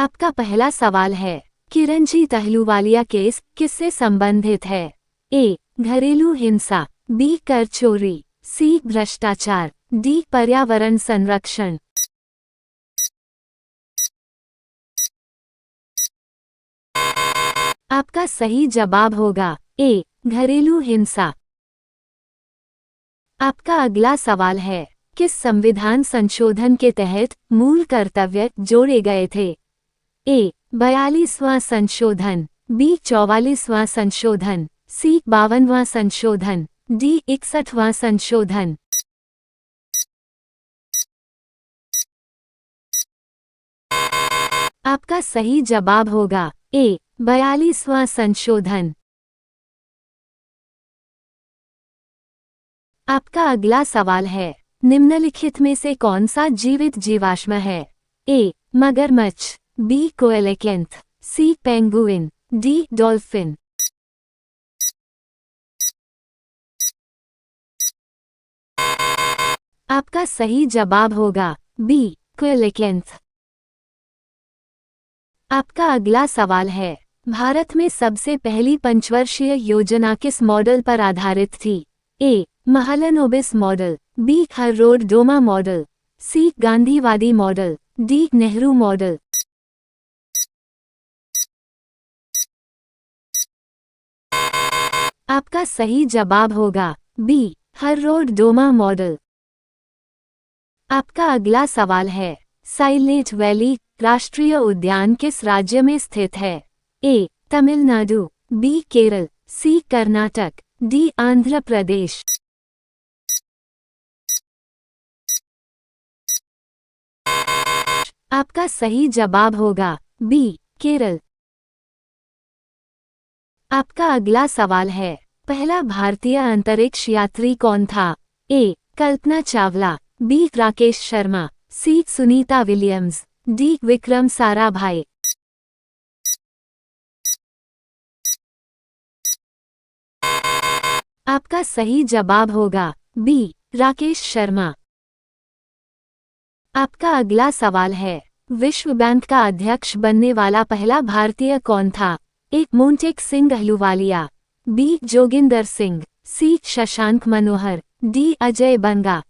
आपका पहला सवाल है, किरणजी अहलूवालिया केस किससे संबंधित है? ए. घरेलू हिंसा, बी. कर चोरी, सी. भ्रष्टाचार, डी. पर्यावरण संरक्षण। आपका सही जवाब होगा ए. घरेलू हिंसा। आपका अगला सवाल है, किस संविधान संशोधन के तहत मूल कर्तव्य जोड़े गए थे? ए. 42वां संशोधन, बी. 44वां संशोधन, सी. 52वां संशोधन, डी. 61वां संशोधन। आपका सही जवाब होगा ए. 42वां संशोधन। आपका अगला सवाल है, निम्नलिखित में से कौन सा जीवित जीवाश्म है? ए. मगरमच्छ, B. Coelacanth, C. Penguin, D. Dolphin. आपका सही जवाब होगा बी. कोएलेकेंथ। आपका अगला सवाल है, भारत में सबसे पहली पंचवर्षीय योजना किस मॉडल पर आधारित थी? A. Mahalanobis model, B. Harrod Domar model, C. गांधीवादी मॉडल, डी. नेहरू मॉडल। आपका सही जवाब होगा बी. Harrod Domar model. आपका अगला सवाल है, साइलेंट वैली राष्ट्रीय उद्यान किस राज्य में स्थित है? ए. तमिलनाडु, बी. केरल, सी. कर्नाटक, डी. आंध्र प्रदेश। आपका सही जवाब होगा बी. केरल। आपका अगला सवाल है, पहला भारतीय अंतरिक्ष यात्री कौन था? A. Kalpana Chawla, B. Rakesh Sharma, C. Sunita Williams, D. Vikram Sarabhai. आपका सही जवाब होगा बी. राकेश शर्मा। आपका अगला सवाल है, विश्व बैंक का अध्यक्ष बनने वाला पहला भारतीय कौन था? ए. मोंटेक सिंह अहलूवालिया, बी. जोगिंदर सिंह, सी. शशांक मनोहर, डी. अजय बंगा।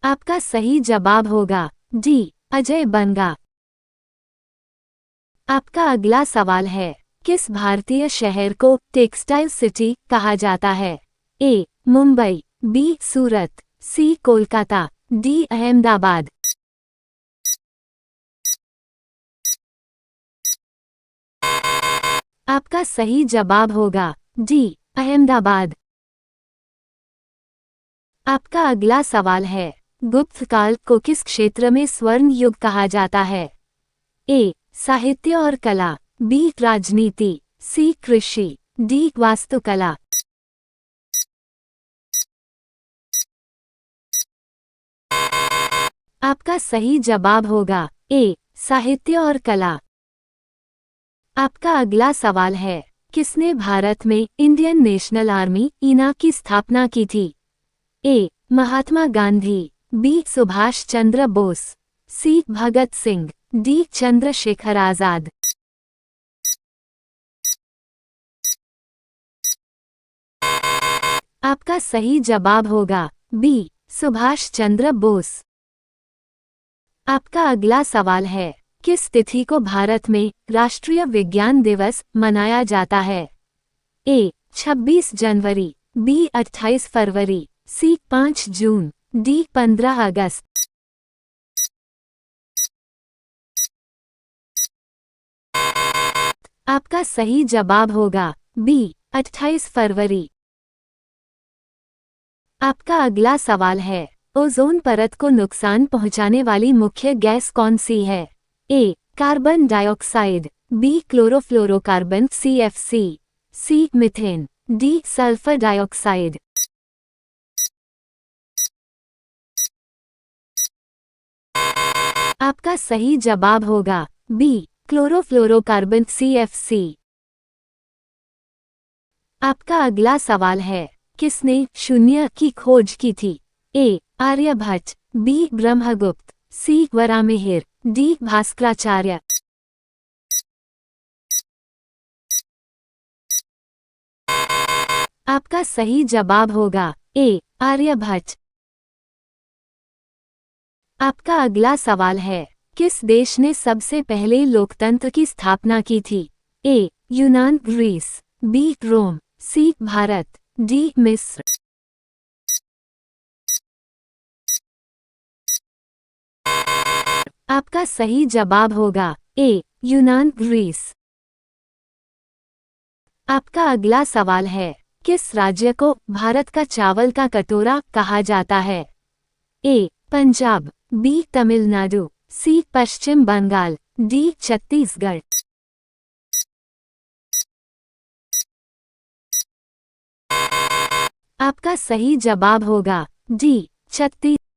आपका सही जवाब होगा डी. अजय बंगा। आपका अगला सवाल है, किस भारतीय शहर को टेक्सटाइल सिटी कहा जाता है? ए. मुंबई, बी. सूरत, सी. कोलकाता, डी. अहमदाबाद। आपका सही जवाब होगा डी. अहमदाबाद। आपका अगला सवाल है, गुप्त काल को किस क्षेत्र में स्वर्ण युग कहा जाता है? ए. साहित्य और कला, बी. राजनीति, सी. कृषि, डी. वास्तुकला। आपका सही जवाब होगा ए. साहित्य और कला। आपका अगला सवाल है, किसने भारत में इंडियन नेशनल आर्मी इना की स्थापना की थी? ए. महात्मा गांधी, बी. सुभाष चंद्र बोस, सी. भगत सिंह, डी. चंद्रशेखर आजाद। आपका सही जवाब होगा बी. सुभाष चंद्र बोस। आपका अगला सवाल है, किस तिथि को भारत में राष्ट्रीय विज्ञान दिवस मनाया जाता है? ए. 26 जनवरी, बी. 28 फरवरी, सी. 5 जून, डी. 15 अगस्त। आपका सही जवाब होगा बी. 28 फरवरी। आपका अगला सवाल है, ओजोन परत को नुकसान पहुंचाने वाली मुख्य गैस कौन सी है? A. Carbon dioxide, B. Chlorofluorocarbon CFC, C. Methane, D. Sulphur dioxide. आपका सही जवाब होगा बी. Chlorofluorocarbon CFC। आपका अगला सवाल है, किसने शून्य की खोज की थी? ए. आर्यभट्ट, बी ब्रह्मगुप्त, सी वरामिहिर, डी भास्कराचार्य। आपका सही जवाब होगा ए आर्यभट्ट। आपका अगला सवाल है, किस देश ने सबसे पहले लोकतंत्र की स्थापना की थी? ए यूनान ग्रीस, बी रोम, सी भारत, डी मिस्र। आपका सही जवाब होगा ए यूनान ग्रीस। आपका अगला सवाल है, किस राज्य को भारत का चावल का कटोरा कहा जाता है? ए पंजाब, बी तमिलनाडु, सी पश्चिम बंगाल, डी छत्तीसगढ़। आपका सही जवाब होगा डी छत्तीसगढ़।